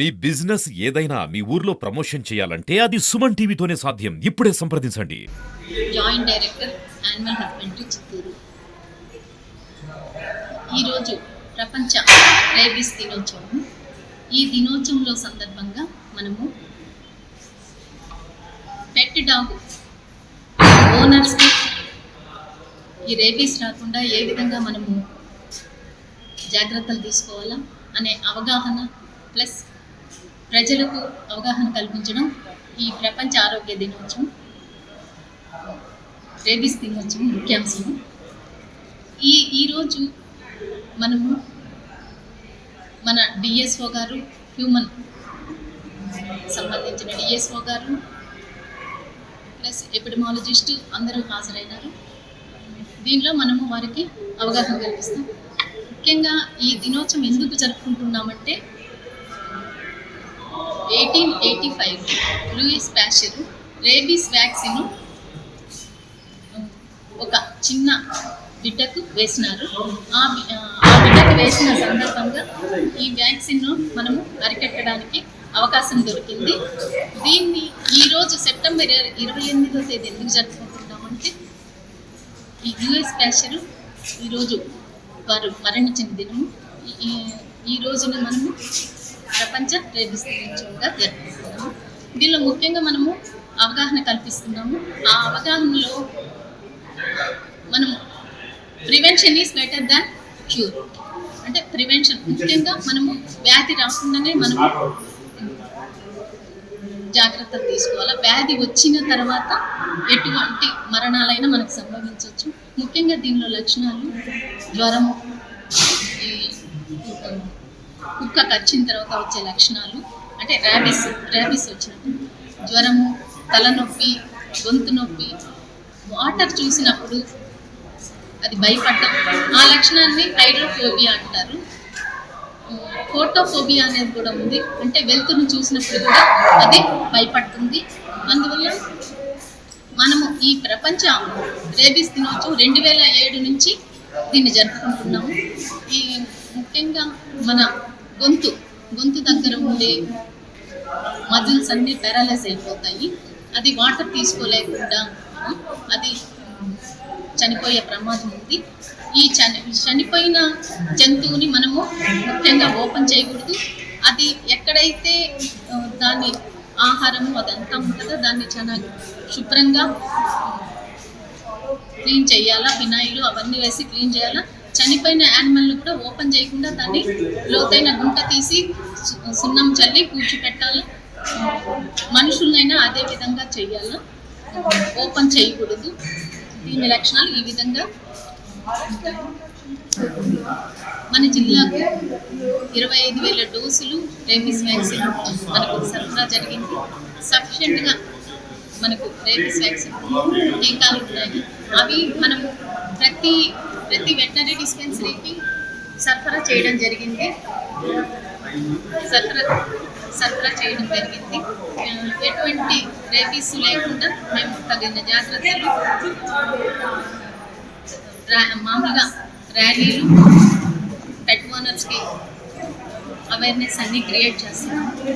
మీ business ఏదైనా మీ ఊర్లో promotion చేయాలంటే అది సుమన్ టీవీతోనే సాధ్యం. ఇప్పుడే సంప్రదించండి. Joint director animal husbandry Chittoor. ఈరోజు ప్రపంచ రేబీస్ దినోత్సవం. ఈ దినోత్సవంలో సందర్భంగా మనము పెట్ డాగ్ ఓనర్స్కి ఈ రేబీస్ రాకుండా ఏ విధంగా మనము జాగ్రత్తలు తీసుకోవాలా అనే అవగాహన ప్లస్ ప్రజలకు అవగాహన కల్పించడం ఈ ప్రపంచ ఆరోగ్య దినోత్సవం, రేబీస్ దినోత్సవం ముఖ్యాంశం. ఈరోజు మనము మన డిఎస్ఓ గారు, హ్యూమన్ సంబంధించిన డిఎస్ఓ గారు ప్లస్ ఎపిడమాలజిస్ట్ అందరూ హాజరైనారు. దీనిలో మనము వారికి అవగాహన కల్పిస్తాం. ముఖ్యంగా ఈ దినోత్సవం ఎందుకు జరుపుకుంటున్నామంటే 1885 లూయిస్ ప్యాస్చర్ రేబీస్ వ్యాక్సిన్ ఒక చిన్న బిడ్డకు వేసినారు. ఆ బిడ్డకు వేసిన సందర్భంగా ఈ వ్యాక్సిన్ను మనము అరికట్టడానికి అవకాశం దొరికింది. దీన్ని ఈరోజు సెప్టెంబర్ 28వ తేదీ ఎందుకు జరుపుకుంటున్నామంటే ఈ లూయిస్ ప్యాస్చర్ ఈరోజు వారు మరణించిన దినము. ఈ రోజున మనము ప్రపంచ రేబీస్ దినోత్సవంగా జరుపుకుంటున్నాము. దీనిలో ముఖ్యంగా మనము అవగాహన కల్పిస్తున్నాము. ఆ అవగాహనలో మనము prevention is better than cure. అంటే ప్రివెన్షన్, ముఖ్యంగా మనము వ్యాధి రాకుండానే మనము జాగ్రత్తలు తీసుకోవాలి. వ్యాధి వచ్చిన తర్వాత ఎటువంటి మరణాలైనా మనకు సంభవించవచ్చు. ముఖ్యంగా దీనిలో లక్షణాలు జ్వరము, కుక్క కరిచిన తర్వాత వచ్చే లక్షణాలు అంటే ర్యాబీస్ వచ్చినట్టు జ్వరము, తలనొప్పి, గొంతు నొప్పి, వాటర్ చూసినప్పుడు అది భయపడటం, ఆ లక్షణాన్ని హైడ్రోఫోబియా అంటారు. ఫోటోఫోబియా అనేది కూడా ఉంది, అంటే వెలుతురును చూసినప్పుడు కూడా అది భయపడుతుంది. అందువల్ల మనము ఈ ప్రపంచ రేబీస్ దినోత్సవం 2007 నుంచి దీన్ని జరుపుకుంటున్నాము. ఈ ముఖ్యంగా మన గొంతు దగ్గర ఉండే మజిల్స్ అన్నీ పారలైజ్ అయిపోతాయి. అది వాటర్ తీసుకోలేకుండా అది చనిపోయే ప్రమాదం ఉంది. ఈ చనిపోయిన జంతువుని మనము ముఖ్యంగా ఓపెన్ చేయకూడదు. అది ఎక్కడైతే దాని ఆహారము అదంతా ఉంటుందో దాన్ని చాలా శుభ్రంగా క్లీన్ చేయాలా, ఫినాయిల్ అవన్నీ వేసి క్లీన్ చేయాలా. చనిపోయిన యానిమల్ని కూడా ఓపెన్ చేయకుండా దాన్ని లోతైన గుంట తీసి సున్నం చల్లి కూర్చోపెట్టాలి. మనుషులనైనా అదే విధంగా చేయాలా, ఓపెన్ చేయకూడదు. దీని లక్షణాలు ఈ విధంగా. మన జిల్లాకు 25,000 డోసులు రేబీస్ వ్యాక్సిన్ మనకు సరఫరా జరిగింది. సఫిషియెంట్గా మనకు రేబీస్ వ్యాక్సిన్ టీకాలు ఉన్నాయి. అవి మనము ప్రతి వెటనరీ డిస్పెన్సరీకి సరఫరా చేయడం జరిగింది. ఎటువంటి రేబీస్ లేకుండా మేము తగిన జాగ్రత్తలు, మామూలుగా ర్యాలీలు, పెట్ ఓనర్స్కి అవేర్నెస్ అన్నీ క్రియేట్ చేస్తున్నాము.